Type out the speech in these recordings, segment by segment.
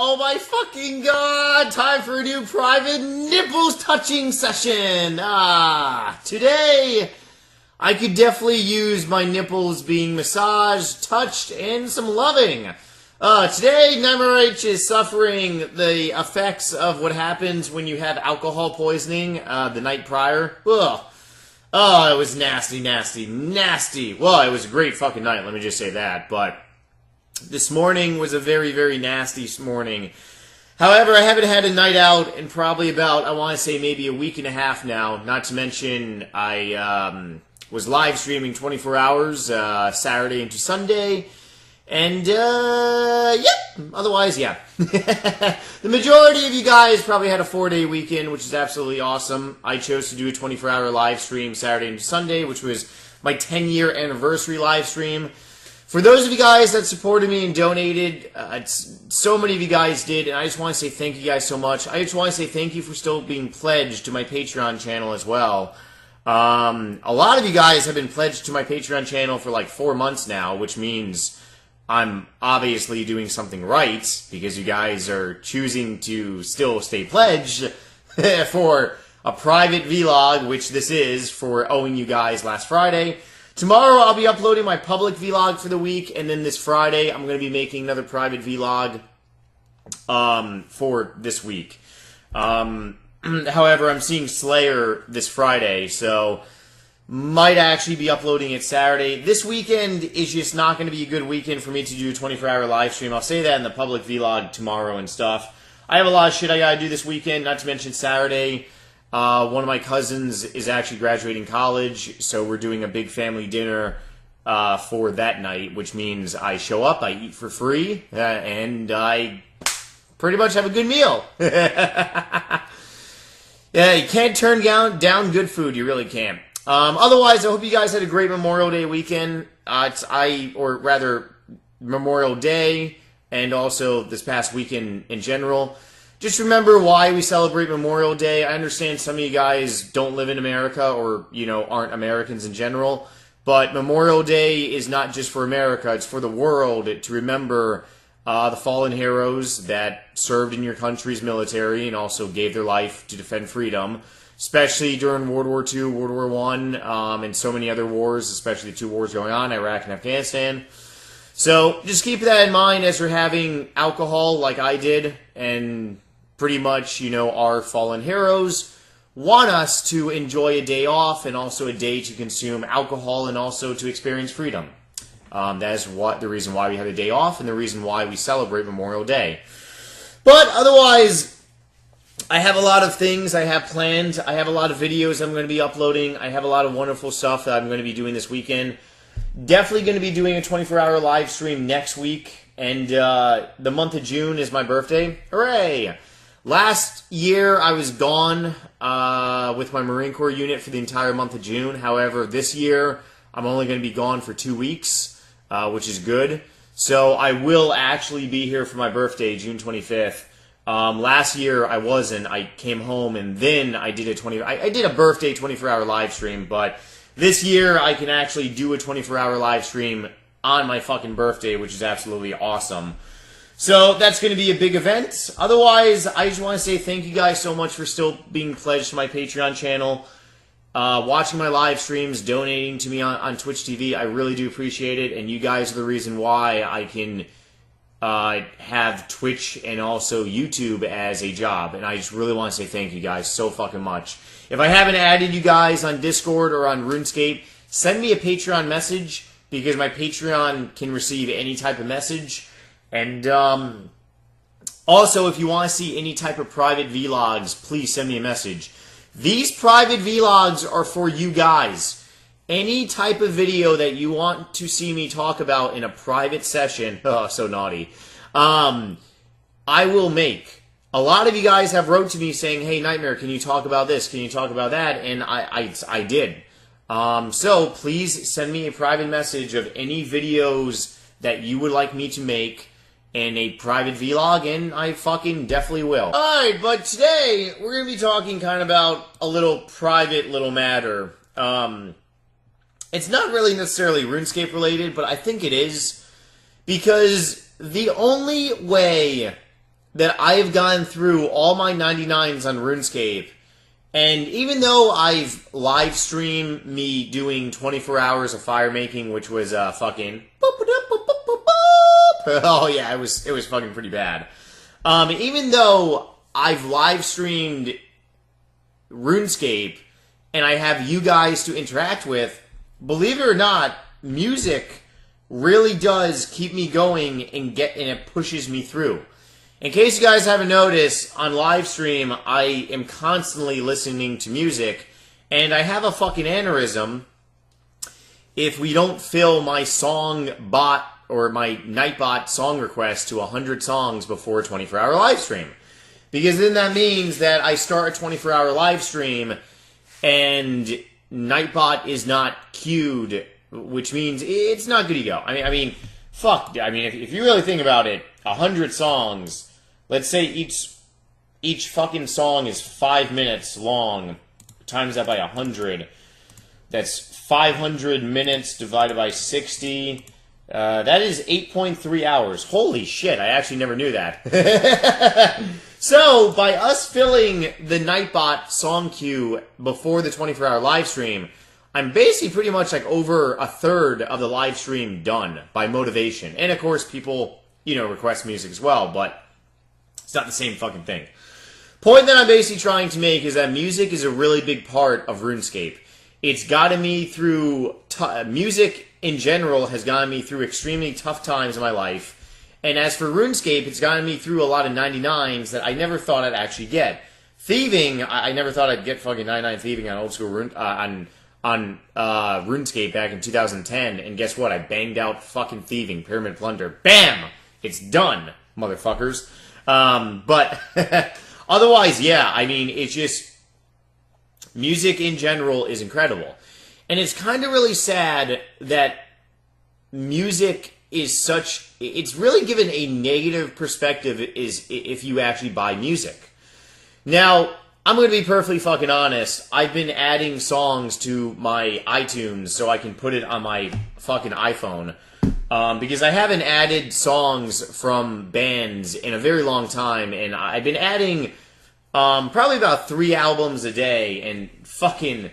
Oh my fucking god! Time for a new private nipples touching session! Today I could definitely use my nipples being massaged, touched, and some loving. Today NightmareRH is suffering the effects of what happens when you have alcohol poisoning the night prior. Ugh. Oh, it was nasty, nasty, nasty. Well, it was a great fucking night, let me just say that, but this morning was a very, very nasty morning. However, I haven't had a night out in probably about, I want to say maybe a week and a half now. Not to mention, I was live streaming 24 hours, Saturday into Sunday. And, otherwise, yeah. The majority of you guys probably had a 4-day weekend, which is absolutely awesome. I chose to do a 24-hour live stream Saturday into Sunday, which was my 10-year anniversary live stream. For those of you guys that supported me and donated, so many of you guys did, and I just want to say thank you guys so much. I just want to say thank you for still being pledged to my Patreon channel as well. A lot of you guys have been pledged to my Patreon channel for like 4 months now, which means I'm obviously doing something right, because you guys are choosing to still stay pledged for a private vlog, which this is, for owing you guys last Friday. Tomorrow I'll be uploading my public vlog for the week, and then this Friday I'm going to be making another private vlog for this week. However, I'm seeing Slayer this Friday, so might actually be uploading it Saturday. This weekend is just not going to be a good weekend for me to do a 24-hour live stream. I'll say that in the public vlog tomorrow and stuff. I have a lot of shit I gotta do this weekend, not to mention Saturday. One of my cousins is actually graduating college, so we're doing a big family dinner for that night, which means I show up, I eat for free, and I pretty much have a good meal. Yeah, you can't turn down good food, you really can't. Otherwise, I hope you guys had a great Memorial Day weekend, Memorial Day, and also this past weekend in general. Just remember why we celebrate Memorial Day. I understand some of you guys don't live in America or, aren't Americans in general. But Memorial Day is not just for America. It's for the world to remember the fallen heroes that served in your country's military and also gave their life to defend freedom, especially during World War II, World War I, and so many other wars, especially the 2 wars going on, Iraq and Afghanistan. So just keep that in mind as you're having alcohol like I did, and pretty much, our fallen heroes want us to enjoy a day off and also a day to consume alcohol and also to experience freedom. That is the reason why we have a day off and the reason why we celebrate Memorial Day. But otherwise, I have a lot of things I have planned. I have a lot of videos I'm going to be uploading. I have a lot of wonderful stuff that I'm going to be doing this weekend. Definitely going to be doing a 24-hour live stream next week. And the month of June is my birthday. Hooray! Last year, I was gone with my Marine Corps unit for the entire month of June. However, this year, I'm only going to be gone for 2 weeks, which is good. So I will actually be here for my birthday, June 25th. Last year, I wasn't. I came home, and then I did a birthday 24-hour live stream. But this year, I can actually do a 24-hour live stream on my fucking birthday, which is absolutely awesome. So that's going to be a big event. Otherwise, I just want to say thank you guys so much for still being pledged to my Patreon channel, watching my live streams, donating to me on Twitch TV. I really do appreciate it, and you guys are the reason why I can have Twitch and also YouTube as a job, and I just really want to say thank you guys so fucking much. If I haven't added you guys on Discord or on RuneScape, send me a Patreon message, because my Patreon can receive any type of message. And also, if you want to see any type of private vlogs, please send me a message. These private vlogs are for you guys. Any type of video that you want to see me talk about in a private session, oh, so naughty, I will make. A lot of you guys have wrote to me saying, hey, Nightmare, can you talk about this? Can you talk about that? And I did. So please send me a private message of any videos that you would like me to make in a private vlog, and I fucking definitely will. Alright, but today, we're going to be talking kind of about a little private little matter. It's not really necessarily RuneScape related, but I think it is, because the only way that I have gone through all my 99s on RuneScape, and even though I've live streamed me doing 24 hours of fire making, which was fucking oh yeah, it was fucking pretty bad. Even though I've live streamed RuneScape and I have you guys to interact with, believe it or not, music really does keep me going and it pushes me through. In case you guys haven't noticed, on live stream, I am constantly listening to music, and I have a fucking aneurysm if we don't fill my song bot or my Nightbot song request to 100 songs before a 24-hour live stream. Because then that means that I start a 24-hour live stream and Nightbot is not queued, which means it's not good to go. I mean, fuck. I mean, if you really think about it, 100 songs. Let's say each fucking song is 5 minutes long. Times that by 100. That's 500 minutes divided by 60. That is 8.3 hours. Holy shit, I actually never knew that. So, by us filling the Nightbot song queue before the 24-hour live stream, I'm basically pretty much like over a third of the live stream done by motivation. And of course, people, request music as well, but it's not the same fucking thing. Point that I'm basically trying to make is that music is a really big part of RuneScape. It's gotten me through, music in general has gotten me through extremely tough times in my life. And as for RuneScape, it's gotten me through a lot of 99s that I never thought I'd actually get. Thieving, I never thought I'd get fucking 99 thieving on old school RuneScape back in 2010. And guess what? I banged out fucking thieving, pyramid plunder. Bam! It's done, motherfuckers. But otherwise, yeah, I mean, it's just, music in general is incredible. And it's kind of really sad that music is such, it's really given a negative perspective if you actually buy music. Now, I'm going to be perfectly fucking honest, I've been adding songs to my iTunes so I can put it on my fucking iPhone. Because I haven't added songs from bands in a very long time, and I've been adding probably about 3 albums a day, and fucking,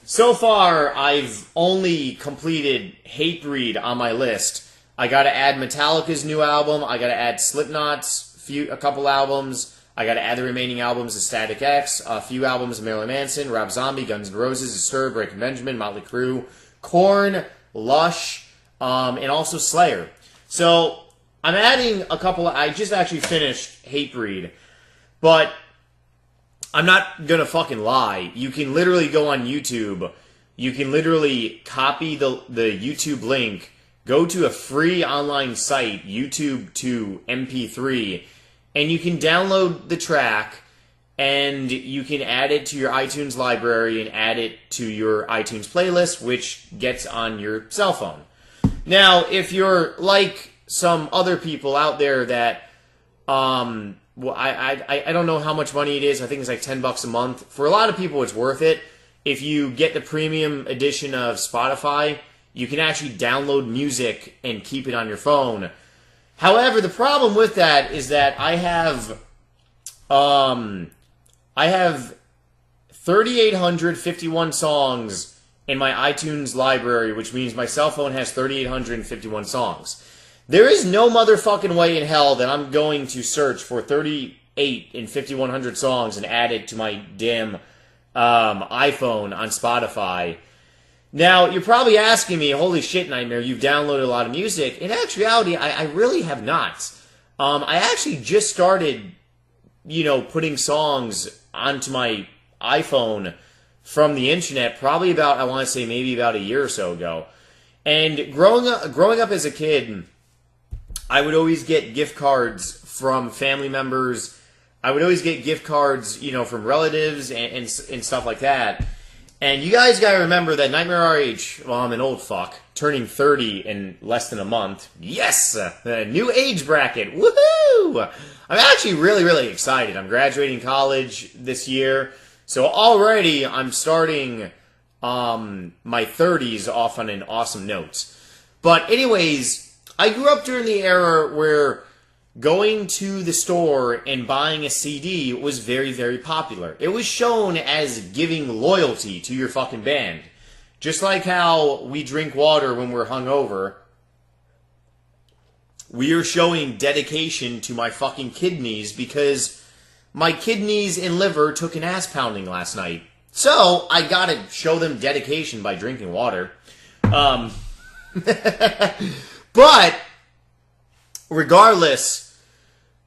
so far I've only completed Hatebreed on my list. I gotta add Metallica's new album, I gotta add Slipknot's a couple albums, I gotta add the remaining albums of Static X, a few albums of Marilyn Manson, Rob Zombie, Guns N' Roses, Disturbed, Breaking Benjamin, Motley Crue, Korn, Lush, and also Slayer. So, I'm adding a couple, I just actually finished Hatebreed, but I'm not gonna fucking lie. You can literally go on YouTube, you can literally copy the YouTube link, go to a free online site, YouTube to MP3, and you can download the track, and you can add it to your iTunes library and add it to your iTunes playlist, which gets on your cell phone. Now, if you're like some other people out there that, well, I don't know how much money it is. I think it's like $10 a month. For a lot of people, it's worth it. If you get the premium edition of Spotify, you can actually download music and keep it on your phone. However, the problem with that is that I have 3,851 songs in my iTunes library, which means my cell phone has 3,851 songs. There is no motherfucking way in hell that I'm going to search for 38 and 5,100 songs and add it to my damn iPhone on Spotify. Now, you're probably asking me, holy shit, Nightmare, you've downloaded a lot of music. In actuality, I really have not. I actually just started, putting songs onto my iPhone from the internet probably about, I want to say, maybe about a year or so ago. And growing up as a kid, I would always get gift cards from family members. I would always get gift cards, from relatives and stuff like that. And you guys gotta remember that NightmareRH, well, I'm an old fuck, turning 30 in less than a month. Yes! The new age bracket. Woohoo! I'm actually really, really excited. I'm graduating college this year. So already I'm starting my 30s off on an awesome note. But anyways, I grew up during the era where going to the store and buying a CD was very, very popular. It was shown as giving loyalty to your fucking band. Just like how we drink water when we're hungover, we are showing dedication to my fucking kidneys because my kidneys and liver took an ass pounding last night. So, I gotta show them dedication by drinking water. But, regardless,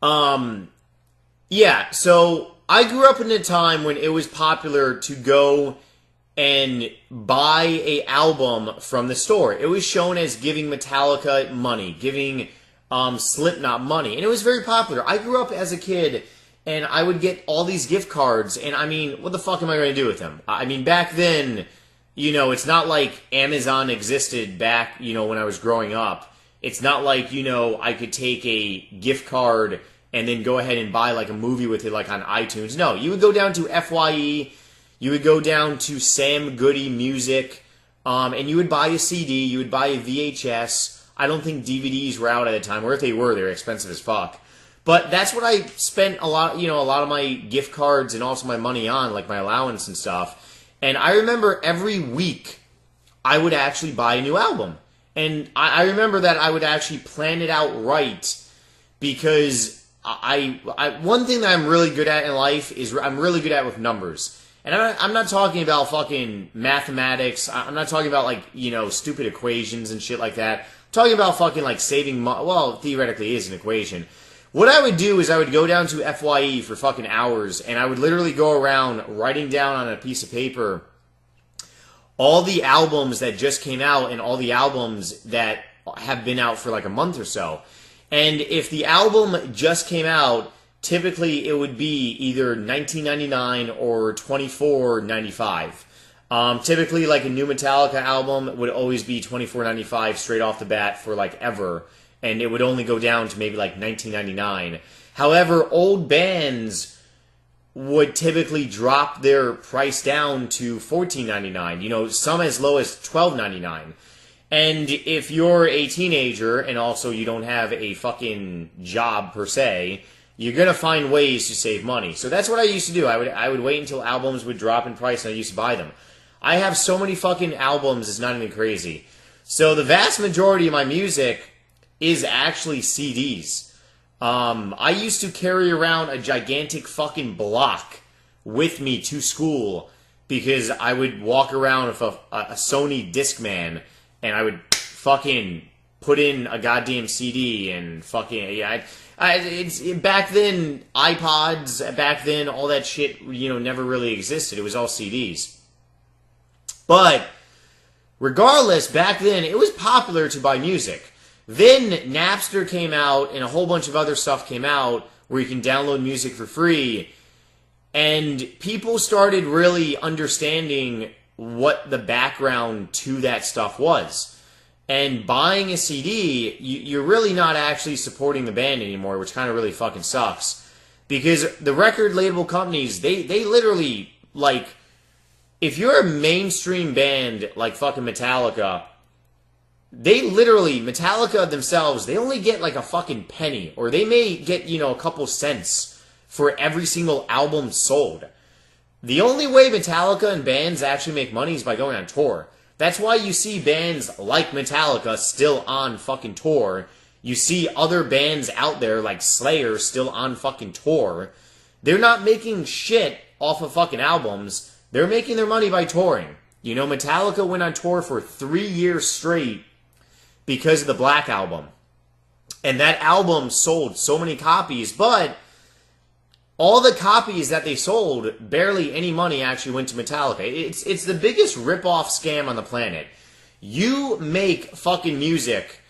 yeah, so I grew up in a time when it was popular to go and buy a album from the store. It was shown as giving Metallica money, giving Slipknot money, and it was very popular. I grew up as a kid, and I would get all these gift cards, and I mean, what the fuck am I going to do with them? I mean, back then, you know, it's not like Amazon existed back, you know, when I was growing up. It's not like, you know, I could take a gift card and then go ahead and buy like a movie with it like on iTunes. No, you would go down to FYE, you would go down to Sam Goody Music, and you would buy a CD, you would buy a VHS. I don't think DVDs were out at the time, or if they were, they were expensive as fuck. But that's what I spent a lot of my gift cards and also my money on, like my allowance and stuff. And I remember every week I would actually buy a new album. And I remember that I would actually plan it out right because one thing that I'm really good at in life is I'm really good at with numbers. And I'm not talking about fucking mathematics. I'm not talking about, like, you know, stupid equations and shit like that. I'm talking about fucking, like, saving money. Well, theoretically it is an equation. What I would do is I would go down to FYE for fucking hours, and I would literally go around writing down on a piece of paper all the albums that just came out and all the albums that have been out for, like, a month or so. And if the album just came out, typically it would be either $19.99 or $24.95. Typically, like, a new Metallica album would always be $24.95 straight off the bat for, like, ever. And it would only go down to maybe, like, $19.99. However, old bands would typically drop their price down to $14.99. You know, some as low as $12.99. And if you're a teenager and also you don't have a fucking job per se, you're going to find ways to save money. So that's what I used to do. I would wait until albums would drop in price and I used to buy them. I have so many fucking albums, it's not even crazy. So the vast majority of my music is actually CDs. I used to carry around a gigantic fucking block with me to school because I would walk around with a Sony Discman and I would fucking put in a goddamn CD and fucking, yeah, it's back then, iPods, back then, all that shit, you know, never really existed. It was all CDs. But regardless, back then, it was popular to buy music. Then Napster came out and a whole bunch of other stuff came out where you can download music for free. And people started really understanding what the background to that stuff was. And buying a CD, you're really not actually supporting the band anymore, which kind of really fucking sucks. Because the record label companies, they literally, like, if you're a mainstream band like fucking Metallica, they literally, Metallica themselves, they only get like a fucking penny. Or they may get, you know, a couple cents for every single album sold. The only way Metallica and bands actually make money is by going on tour. That's why you see bands like Metallica still on fucking tour. You see other bands out there like Slayer still on fucking tour. They're not making shit off of fucking albums. They're making their money by touring. You know, Metallica went on tour for 3 years straight because of the Black Album. And that album sold so many copies, but all the copies that they sold, barely any money actually went to Metallica. It's the biggest rip-off scam on the planet. You make fucking music,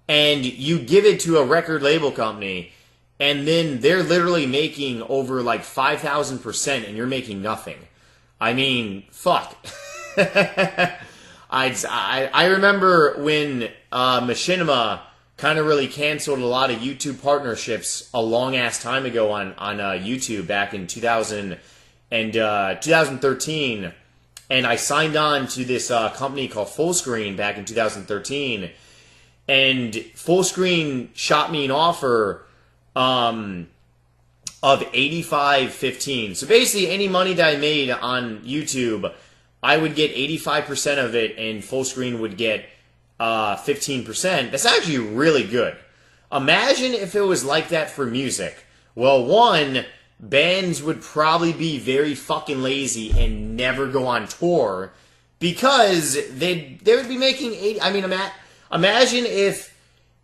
and you give it to a record label company, and then they're literally making over like 5,000%, and you're making nothing. I mean, fuck. I remember when Machinima kind of really canceled a lot of YouTube partnerships a long-ass time ago on YouTube back in 2013. And I signed on to this company called Fullscreen back in 2013. And Fullscreen shot me an offer of 85-15. So basically, any money that I made on YouTube, I would get 85% of it, and Full Screen would get 15%. That's actually really good. Imagine if it was like that for music. Well, one, bands would probably be very fucking lazy and never go on tour because they would be making 80. I mean, imagine if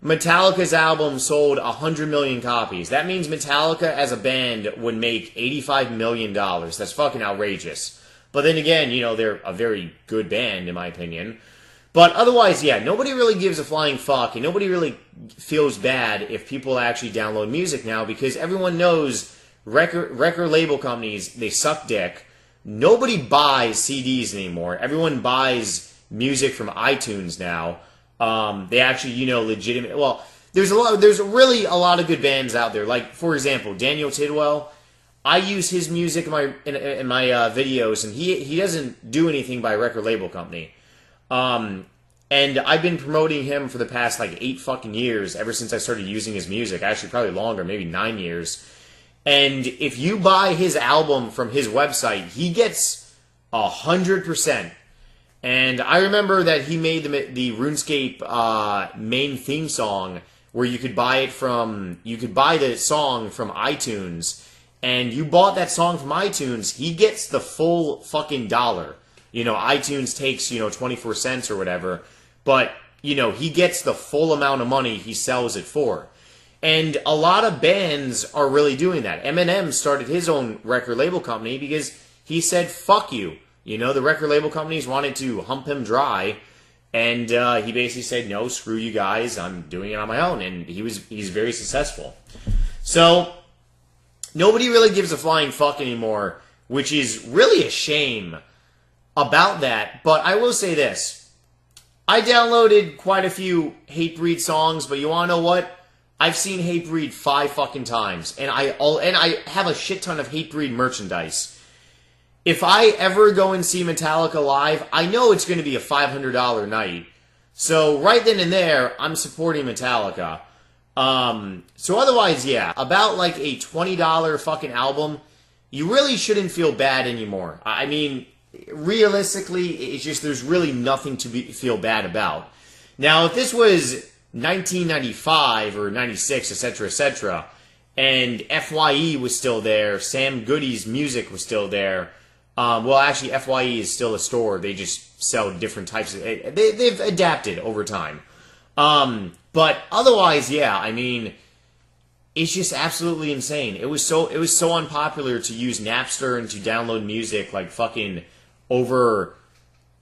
Metallica's album sold 100 million copies. That means Metallica as a band would make $85 million. That's fucking outrageous. But then again, you know, they're a very good band, in my opinion. But otherwise, yeah, nobody really gives a flying fuck, and nobody really feels bad if people actually download music now, because everyone knows record label companies, they suck dick. Nobody buys CDs anymore. Everyone buys music from iTunes now. They actually, you know, legitimate. Well, there's really a lot of good bands out there. Like, for example, Daniel Tidwell. I use his music in my videos, and he doesn't do anything by a record label company. And I've been promoting him for the past like 8 fucking years, ever since I started using his music. Actually, probably longer, maybe 9 years. And if you buy his album from his website, he gets 100%. And I remember that he made the RuneScape main theme song, where you could buy the song from iTunes, and you bought that song from iTunes, he gets the full fucking dollar. You know, iTunes takes, 24 cents or whatever, but, he gets the full amount of money he sells it for. And a lot of bands are really doing that. Eminem started his own record label company because he said, fuck you. The record label companies wanted to hump him dry, and he basically said, no, screw you guys, I'm doing it on my own, and he's very successful. So, nobody really gives a flying fuck anymore, which is really a shame about that. But I will say this. I downloaded quite a few Hatebreed songs, but you want to know what? I've seen Hatebreed 5 fucking times, and I have a shit ton of Hatebreed merchandise. If I ever go and see Metallica live, I know it's going to be a $500 night. So right then and there, I'm supporting Metallica. So otherwise, yeah, about like a $20 fucking album, you really shouldn't feel bad anymore. I mean, realistically, it's just there's really nothing to feel bad about. Now, if this was 1995 or 96, etc., and FYE was still there, Sam Goody's music was still there. Well, actually, FYE is still a store. They just sell different types of. They've adapted over time. But otherwise, yeah, I mean, it's just absolutely insane. It was so unpopular to use Napster and to download music like fucking over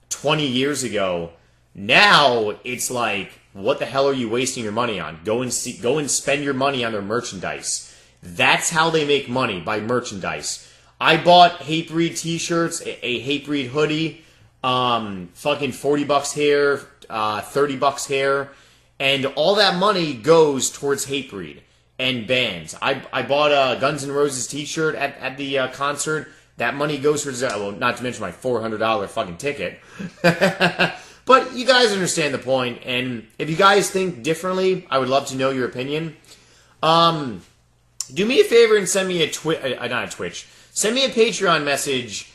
20 years ago. Now it's like, what the hell are you wasting your money on? Go and spend your money on their merchandise. That's how they make money, by merchandise. I bought Hatebreed t-shirts, a Hatebreed hoodie, fucking $40 here, $30 here, and all that money goes towards Hatebreed and bands. I bought a Guns N' Roses t-shirt at the concert. That money goes towards, well, not to mention my $400 fucking ticket. But you guys understand the point, and if you guys think differently, I would love to know your opinion. Do me a favor and send me send me a Patreon message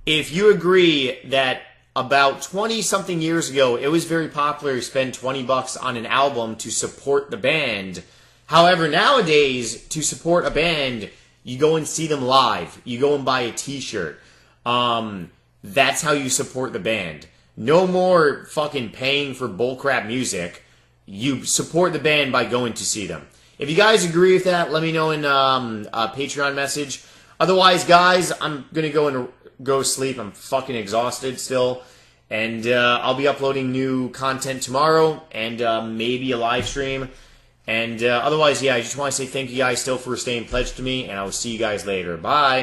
if you agree that about 20-something years ago, it was very popular to spend $20 on an album to support the band. However, nowadays, to support a band, you go and see them live. You go and buy a t-shirt. That's how you support the band. No more fucking paying for bullcrap music. You support the band by going to see them. If you guys agree with that, let me know in a Patreon message. Otherwise, guys, I'm going to go sleep. I'm fucking exhausted still. And I'll be uploading new content tomorrow and maybe a live stream. And otherwise, yeah, I just want to say thank you guys still for staying pledged to me. And I will see you guys later. Bye.